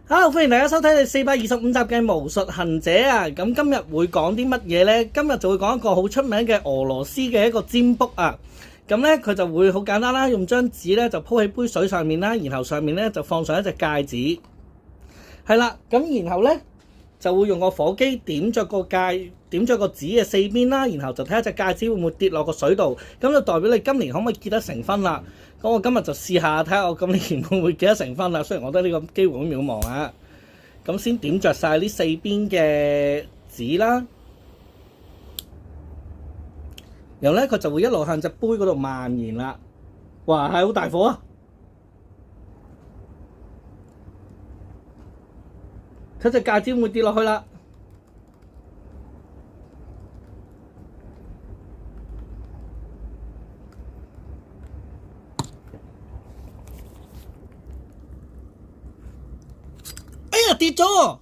Hello，歡迎大家收睇第425集嘅巫術行者啊！咁今日會講啲乜嘢呢？今日就會講一個好出名嘅俄羅斯嘅一個占卜啊！咁呢，佢就會好簡單啦，用張紙呢就鋪喺杯水上面啦，然後上面呢就放上一隻戒指，係啦，咁然後呢，就會用個火機點着個紙嘅四邊啦，然後就睇下隻戒指會唔會跌落個水度，咁就代表你今年可唔可以結得成婚啦。咁我今日就試下睇下我今年會唔會結得成婚啦。雖然我覺得呢個機會好渺茫啊。咁先點着晒呢四邊嘅紙啦，然後咧佢就會一路向隻杯嗰度蔓延啦。哇，係好大火啊！睇隻戒指會唔會跌落去啦？哎呀，跌咗！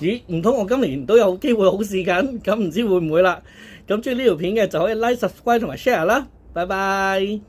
咦，唔通我今年都有機會好試緊？咁唔知會唔會啦？咁中意呢條片嘅就可以 like、subscribe 同埋 share 啦。拜拜。